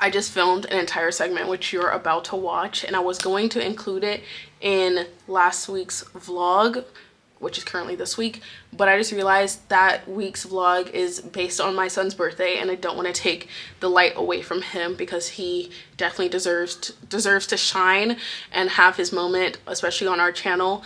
I just filmed an entire segment which you're about to watch, and I was going to include it in last week's vlog, which is currently this week, but I just realized that week's vlog is based on my son's birthday, and I don't want to take the light away from him because he definitely deserves to shine and have his moment, especially on our channel.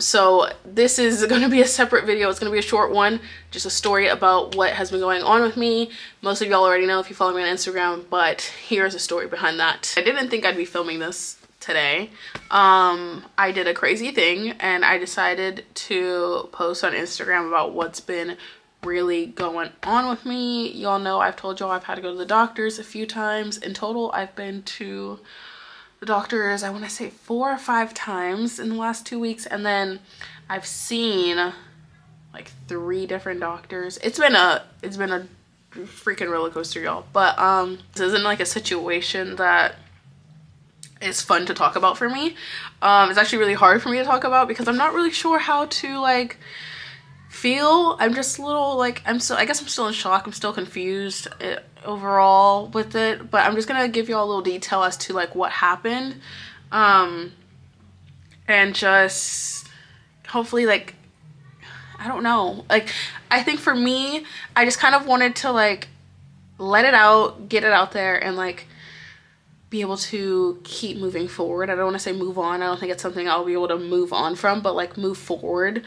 So this is going to be a separate video. It's going to be a short one, just a story about what has been going on with me. Most of y'all already know if you follow me on Instagram, but here's a story behind that. I didn't think I'd be filming this today. I did a crazy thing and I decided to post on Instagram about what's been really going on with me. Y'all know I've told y'all I've had to go to the doctors a few times. In total, I've been to the doctors, I want to say 4 or 5 times in the last 2 weeks, and then I've seen like 3 different doctors. It's been a freaking roller coaster, y'all. But this isn't like a situation that is fun to talk about for me. It's actually really hard for me to talk about because I'm not really sure how to like feel. I'm just a little like, I guess I'm still in shock. I'm still confused overall with it, but I'm just gonna give y'all a little detail as to like what happened, and just hopefully, like, I don't know, like, I think for me, I just kind of wanted to like let it out, get it out there, and like be able to keep moving forward. I don't want to say move on. I don't think it's something I'll be able to move on from, but like move forward.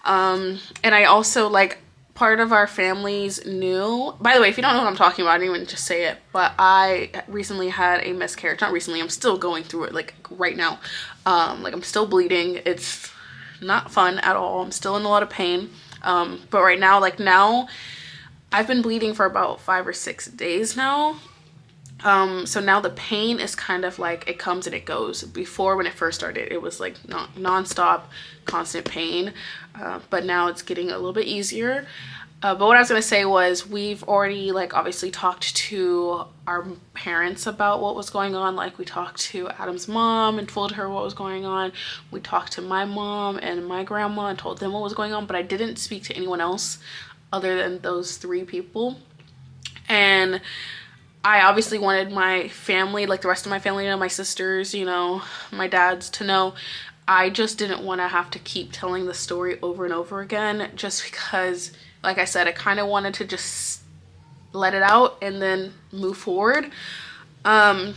And I also, like, part of our families knew, by the way, if you don't know what I'm talking about, I didn't even just say it, but I recently had a miscarriage. Not recently, I'm still going through it, like right now. Like, I'm still bleeding. It's not fun at all. I'm still in a lot of pain. But right now, like now, I've been bleeding for about 5 or 6 days now. So now the pain is kind of like, it comes and it goes. Before, when it first started, it was like non-stop, constant pain. But now it's getting a little bit easier. But what I was going to say was, we've already like obviously talked to our parents about what was going on. Like, we talked to Adam's mom and told her what was going on. We talked to my mom and my grandma and told them what was going on. But I didn't speak to anyone else other than those 3 people. And I obviously wanted my family, like the rest of my family, you know, my sisters, you know, my dad's, to know. I just didn't want to have to keep telling the story over and over again, just because, like I said, I kind of wanted to just let it out and then move forward. And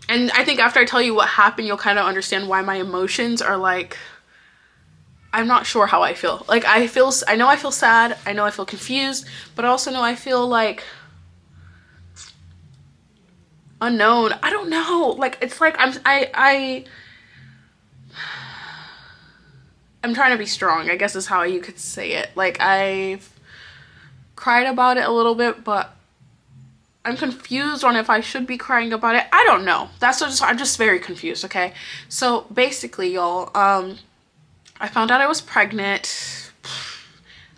I think after I tell you what happened, you'll kind of understand why my emotions are like, I'm not sure how I feel. Like, I know I feel sad, I know I feel confused, but I also know I feel like unknown. I don't know, like, it's like I'm trying to be strong, I guess is how you could say it. Like, I've cried about it a little bit, but I'm confused on if I should be crying about it. I don't know. I'm just very confused. Okay, so basically, y'all, I found out I was pregnant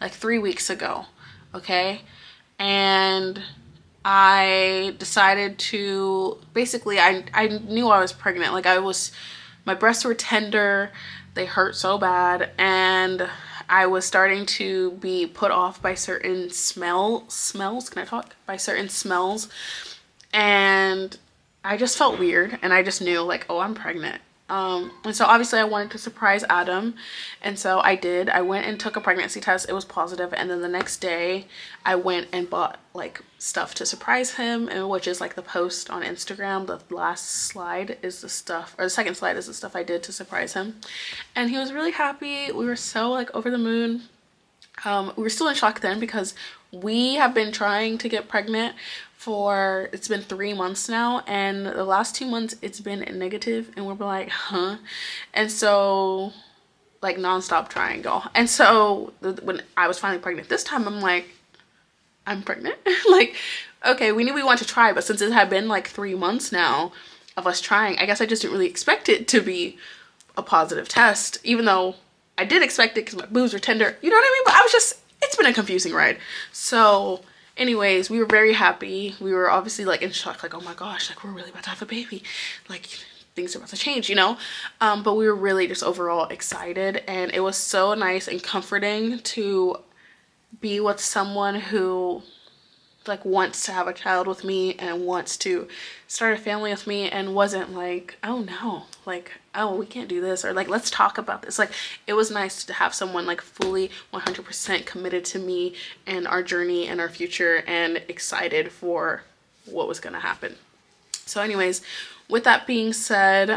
like 3 weeks ago. Okay, and I decided to, basically, I knew I was pregnant. Like, my breasts were tender, they hurt so bad, and I was starting to be put off by certain smells. Can I talk? By certain smells. And I just felt weird, and I just knew, like, oh, I'm pregnant. And so obviously I wanted to surprise Adam, and so I did. I went and took a pregnancy test. It was positive, and then the next day I went and bought like stuff to surprise him, and which is like the post on Instagram. The last slide is the stuff, or the second slide is the stuff I did to surprise him, and he was really happy. We were so like over the moon. We were still in shock then because we have been trying to get pregnant for, it's been 3 months now, and the last 2 months it's been negative, and we're like, huh? And so, like, non-stop trying, y'all. And so when I was finally pregnant this time, I'm like, I'm pregnant. Like, okay, we knew we wanted to try, but since it had been like 3 months now of us trying, I guess I just didn't really expect it to be a positive test, even though I did expect it because my boobs were tender, you know what I mean? But I was just, it's been a confusing ride. So anyways, we were very happy. We were obviously like in shock, like, oh my gosh, like, we're really about to have a baby. Like, things are about to change, you know? But we were really just overall excited, and it was so nice and comforting to be with someone who like wants to have a child with me and wants to start a family with me, and wasn't like, oh no, like, oh, we can't do this, or like, let's talk about this. Like, it was nice to have someone like fully 100% committed to me and our journey and our future, and excited for what was gonna happen. So anyways, with that being said,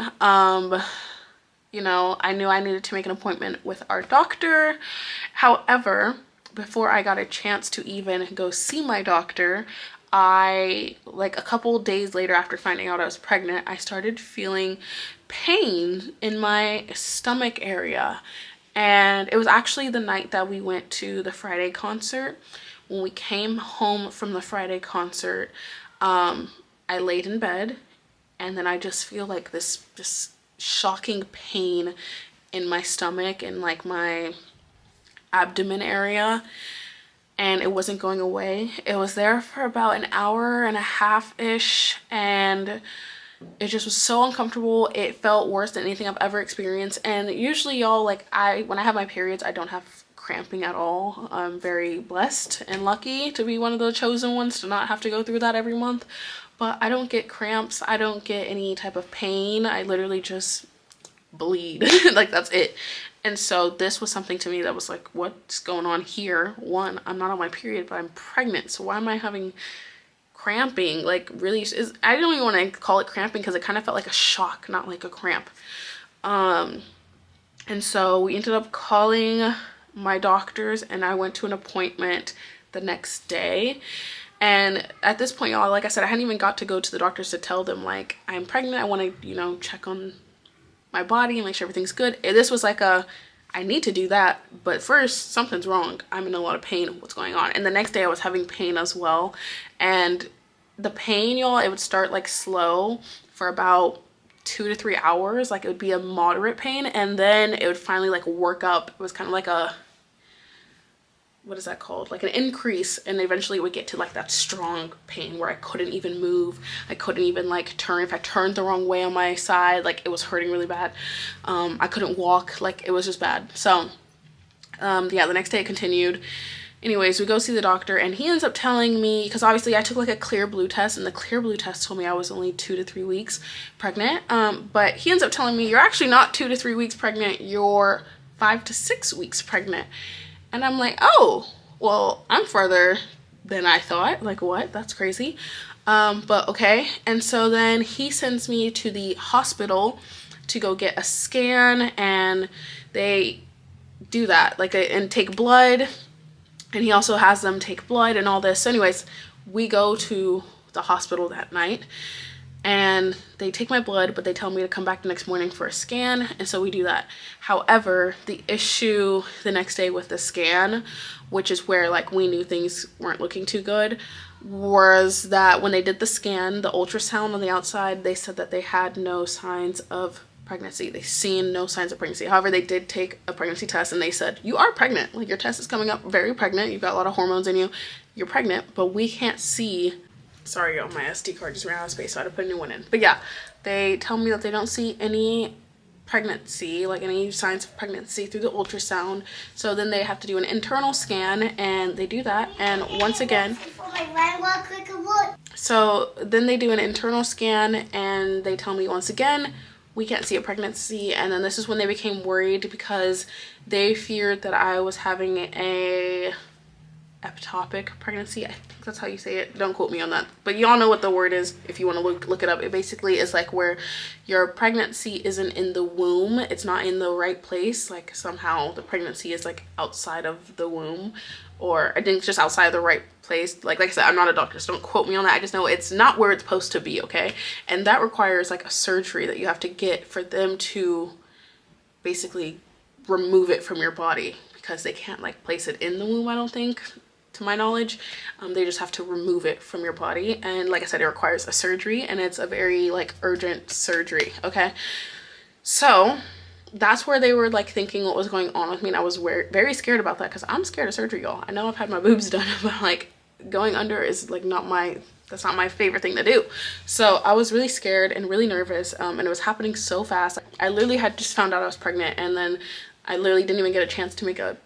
you know, I knew I needed to make an appointment with our doctor. However, before I got a chance to even go see my doctor, like a couple days later after finding out I was pregnant, I started feeling pain in my stomach area. And it was actually the night that we went to the Friday concert. When we came home from the Friday concert, I laid in bed, and then I just feel like this shocking pain in my stomach and like my abdomen area, and it wasn't going away. It was there for about an hour and a half-ish, and it just was so uncomfortable. It felt worse than anything I've ever experienced. And usually, y'all, like, when I have my periods, I don't have cramping at all. I'm very blessed and lucky to be one of the chosen ones to not have to go through that every month. But I don't get cramps, I don't get any type of pain. I literally just bleed. Like, that's it. And so this was something to me that was like, what's going on here? One, I'm not on my period, but I'm pregnant, so why am I having cramping? Like, really, I don't even want to call it cramping, because it kind of felt like a shock, not like a cramp. And so we ended up calling my doctors, and I went to an appointment the next day. And at this point, y'all, like I said, I hadn't even got to go to the doctors to tell them, like, I'm pregnant, I want to, you know, check on my body and make sure everything's good. And this was like I need to do that, but first, something's wrong. I'm in a lot of pain. What's going on? And the next day I was having pain as well. And the pain, y'all, it would start like slow for about 2 to 3 hours. Like, it would be a moderate pain, and then it would finally like work up. It was kind of like a, what is that called? Like an increase, and eventually it would get to like that strong pain where I couldn't even move. I couldn't even like turn. If I turned the wrong way on my side, like, it was hurting really bad. I couldn't walk. Like, it was just bad. So yeah, the next day it continued. Anyways, we go see the doctor, and he ends up telling me, because obviously I took like a clear blue test, and the clear blue test told me I was only 2 to 3 weeks pregnant. But he ends up telling me, you're actually not 2 to 3 weeks pregnant, you're 5 to 6 weeks pregnant. And I'm like, oh, well, I'm further than I thought. Like, what? That's crazy. But okay. And so then he sends me to the hospital to go get a scan, and they do that, like, and take blood. And he also has them take blood and all this. So anyways, we go to the hospital that night, and they take my blood, but they tell me to come back the next morning for a scan, and so we do that. However, the issue the next day with the scan, which is where like we knew things weren't looking too good, was that when they did the scan, the ultrasound on the outside, they said that they had no signs of pregnancy. They seen no signs of pregnancy. However, they did take a pregnancy test, and they said, you are pregnant. Like, your test is coming up very pregnant. You've got a lot of hormones in you. You're pregnant, but we can't see. Sorry, y'all, my SD card just ran out of space, so I had to put a new one in. But yeah, they tell me that they don't see any pregnancy, like any signs of pregnancy through the ultrasound. So then they have to do an internal scan, and they do that. And once again, so then they do an internal scan, and they tell me once again, we can't see a pregnancy. And then this is when they became worried, because they feared that I was having a ectopic pregnancy. I think that's how you say it. Don't quote me on that, but y'all know what the word is if you want to look it up. It basically is like where your pregnancy isn't in the womb, it's not in the right place, like somehow the pregnancy is like outside of the womb, or I think it's just outside of the right place. Like I said, I'm not a doctor, so don't quote me on that. I just know it's not where it's supposed to be, okay? And that requires like a surgery that you have to get for them to basically remove it from your body, because they can't like place it in the womb, I don't think, to my knowledge. They just have to remove it from your body, and like I said, it requires a surgery, and it's a very like urgent surgery, okay? So that's where they were like thinking what was going on with me, and I was very scared about that, because I'm scared of surgery, y'all. I know I've had my boobs done, but like going under is like that's not my favorite thing to do. So I was really scared and really nervous, and it was happening so fast. I literally had just found out I was pregnant, and then I literally didn't even get a chance to make a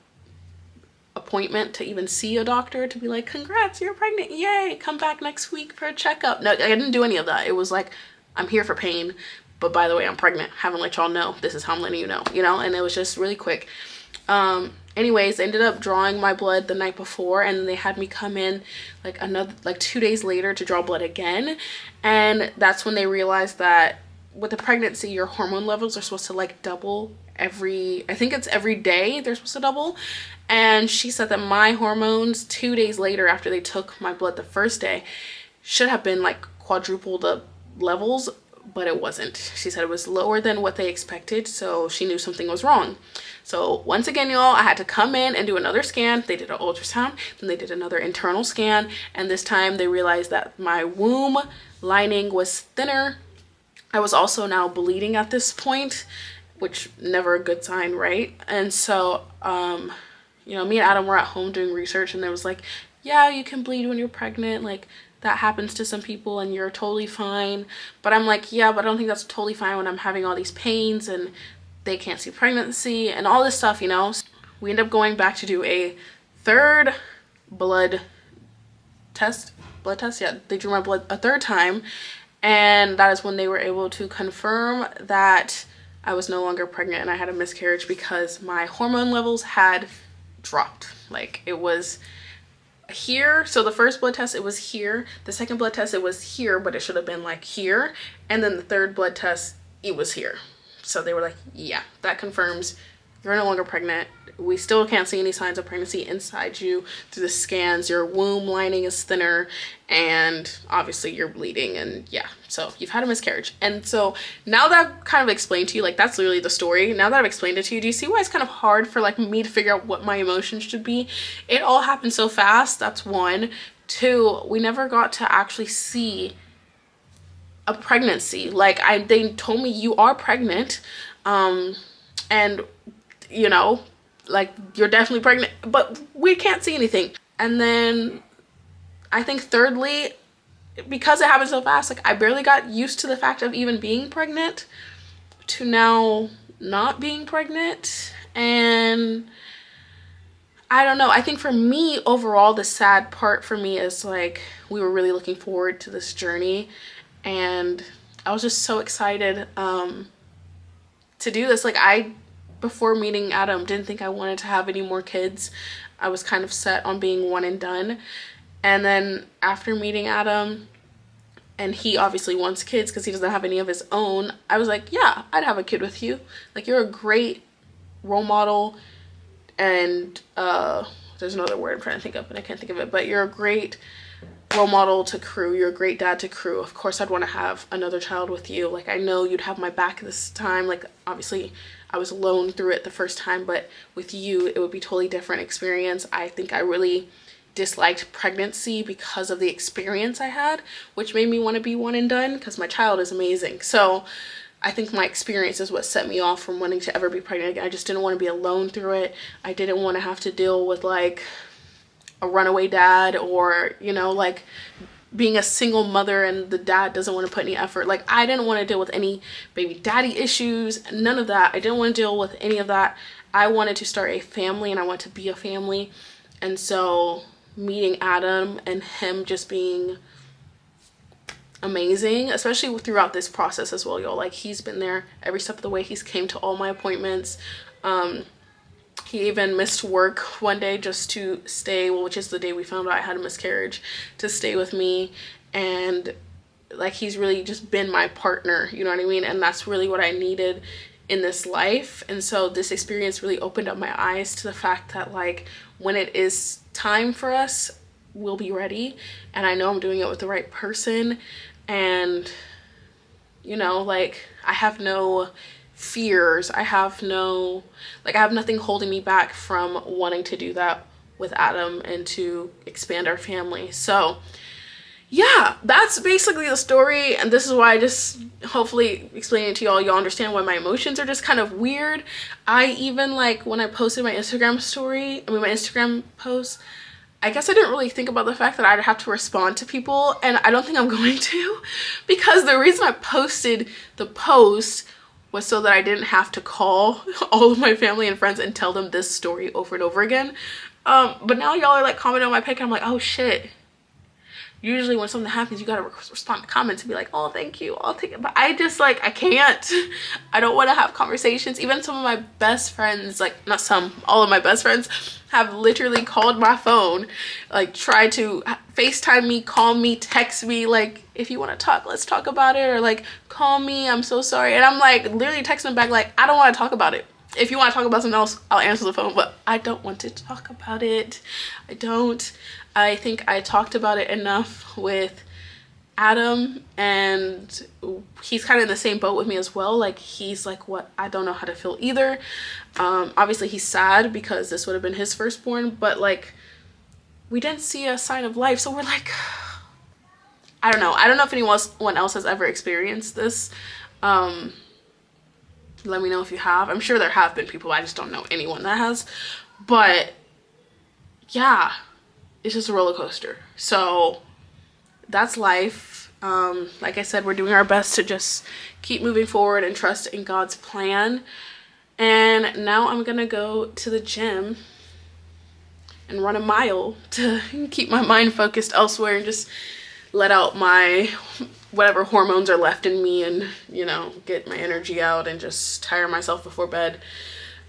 appointment to even see a doctor to be like, congrats, you're pregnant, yay, come back next week for a checkup. No, I didn't do any of that. It was like, I'm here for pain, but by the way, I'm pregnant. Haven't let y'all know. This is how I'm letting you know, and it was just really quick. Anyways, they ended up drawing my blood the night before, and they had me come in like 2 days later to draw blood again. And that's when they realized that with the pregnancy, your hormone levels are supposed to like double I think it's every day they're supposed to double. And she said that my hormones 2 days later, after they took my blood the first day, should have been like quadruple the levels, but it wasn't. She said it was lower than what they expected, so she knew something was wrong. So once again, y'all, I had to come in and do another scan. They did an ultrasound, then they did another internal scan, and this time they realized that my womb lining was thinner. I was also now bleeding at this point, which never a good sign, right? And so, me and Adam were at home doing research, and there was like, yeah, you can bleed when you're pregnant, like that happens to some people and you're totally fine. But I'm like, yeah, but I don't think that's totally fine when I'm having all these pains and they can't see pregnancy and all this stuff, We end up going back to do a third blood test. Yeah, they drew my blood a third time, and that is when they were able to confirm that I was no longer pregnant and I had a miscarriage because my hormone levels had dropped. Like, it was here. So the first blood test, it was here. The second blood test, it was here, but it should have been like here. And then the third blood test, it was here. So they were like, yeah, that confirms you're no longer pregnant. We still can't see any signs of pregnancy inside you through the scans. Your womb lining is thinner, and obviously you're bleeding, and yeah, so you've had a miscarriage. And so now that I've kind of explained to you, like, that's literally the story. Now that I've explained it to you, do you see why it's kind of hard for like me to figure out what my emotions should be? It all happened so fast. That's one. Two, we never got to actually see a pregnancy. Like, they told me you are pregnant, and like, you're definitely pregnant, but we can't see anything. And then I think thirdly, because it happened so fast, like, I barely got used to the fact of even being pregnant to now not being pregnant. And I don't know, I think for me overall, the sad part for me is like, we were really looking forward to this journey, and I was just so excited to do this. Like, before meeting Adam, didn't think I wanted to have any more kids. I was kind of set on being one and done. And then after meeting Adam, and he obviously wants kids because he doesn't have any of his own, I was like, yeah, I'd have a kid with you. Like, you're a great role model, and there's another word I'm trying to think of, but I can't think of it, but you're a great role model to Crew. You're a great dad to Crew. Of course I'd want to have another child with you. Like, I know you'd have my back this time. Like, obviously I was alone through it the first time, but with you it would be totally different experience. I think I really disliked pregnancy because of the experience I had, which made me want to be one and done, because my child is amazing. So I think my experience is what set me off from wanting to ever be pregnant again. I just didn't want to be alone through it. I didn't want to have to deal with like a runaway dad, or like being a single mother and the dad doesn't want to put any effort. Like, I didn't want to deal with any baby daddy issues, none of that. I didn't want to deal with any of that. I wanted to start a family, and I wanted to be a family. And so meeting Adam and him just being amazing, especially throughout this process as well, y'all. Like, he's been there every step of the way. He's came to all my appointments. He even missed work one day just to stay, which is the day we found out I had a miscarriage, to stay with me. And like, he's really just been my partner, you know what I mean? And that's really what I needed in this life. And so this experience really opened up my eyes to the fact that, like, when it is time for us, we'll be ready. And I know I'm doing it with the right person. And like, I have no fears. I have nothing holding me back from wanting to do that with Adam and to expand our family. So yeah, that's basically the story, and this is why I just hopefully explaining it to y'all understand why my emotions are just kind of weird. I even, like, when I posted my Instagram post, I guess I didn't really think about the fact that I'd have to respond to people, and I don't think I'm going to, because the reason I posted the post was so that I didn't have to call all of my family and friends and tell them this story over and over again. But now y'all are like commenting on my pic and I'm like, oh shit. Usually when something happens, you gotta respond to comments and be like, oh, thank you, I'll take it. But I just like, I can't. I don't want to have conversations. Even some of my best friends, like not some, all of my best friends have literally called my phone, like try to FaceTime me, call me, text me, like, if you want to talk, let's talk about it. Or like, call me, I'm so sorry. And I'm like literally texting back like, I don't want to talk about it. If you want to talk about something else, I'll answer the phone, but I don't want to talk about it. I don't. I think I talked about it enough with Adam, and he's kind of in the same boat with me as well. Like, he's like, what? I don't know how to feel either. Obviously he's sad because this would have been his firstborn, but like, we didn't see a sign of life. So we're like, I don't know. I don't know if anyone else has ever experienced this. Let me know if you have. I'm sure there have been people. I just don't know anyone that has. But yeah, it's just a roller coaster. So that's life. Like I said, we're doing our best to just keep moving forward and trust in God's plan. And now I'm gonna go to the gym and run a mile to keep my mind focused elsewhere and just let out my whatever hormones are left in me, and you know, get my energy out and just tire myself before bed.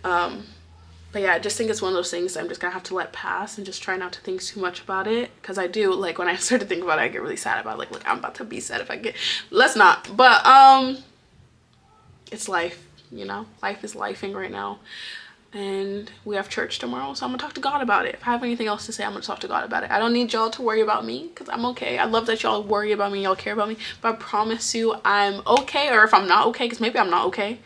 But yeah, I just think it's one of those things I'm just gonna have to let pass and just try not to think too much about it, because I do, like, when I start to think about it, I get really sad about it. Like, look, I'm about to be sad if I get, let's not. But it's life, you know, life is lifing right now. And we have church tomorrow, so I'm gonna talk to God about it. If I have anything else to say, I'm gonna talk to God about it. I don't need y'all to worry about me, because I'm okay. I love that y'all worry about me, y'all care about me, but I promise you I'm okay. Or if I'm not okay, because maybe I'm not okay,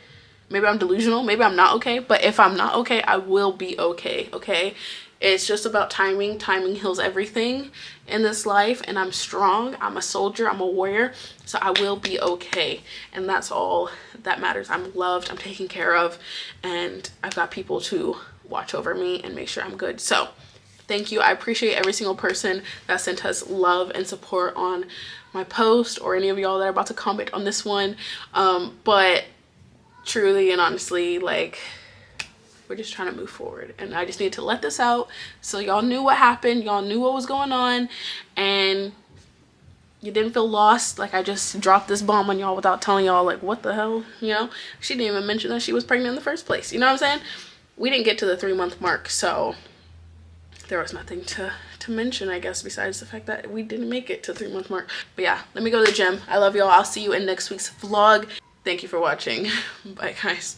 maybe I'm delusional, maybe I'm not okay, but if I'm not okay, I will be okay. Okay, it's just about timing. Timing heals everything in this life, and I'm strong, I'm a soldier, I'm a warrior, so I will be okay. And that's all that matters. I'm loved, I'm taken care of, and I've got people to watch over me and make sure I'm good. So thank you. I appreciate every single person that sent us love and support on my post, or any of y'all that are about to comment on this one. But truly and honestly, like, we're just trying to move forward, and I just need to let this out so y'all knew what happened, y'all knew what was going on, and you didn't feel lost. Like, I just dropped this bomb on y'all without telling y'all, like, what the hell, you know? She didn't even mention that she was pregnant in the first place, you know what I'm saying? We didn't get to the 3-month mark, so there was nothing to mention, I guess, besides the fact that we didn't make it to 3-month mark. But yeah, let me go to the gym. I love y'all. I'll see you in next week's vlog. Thank you for watching. Bye, guys.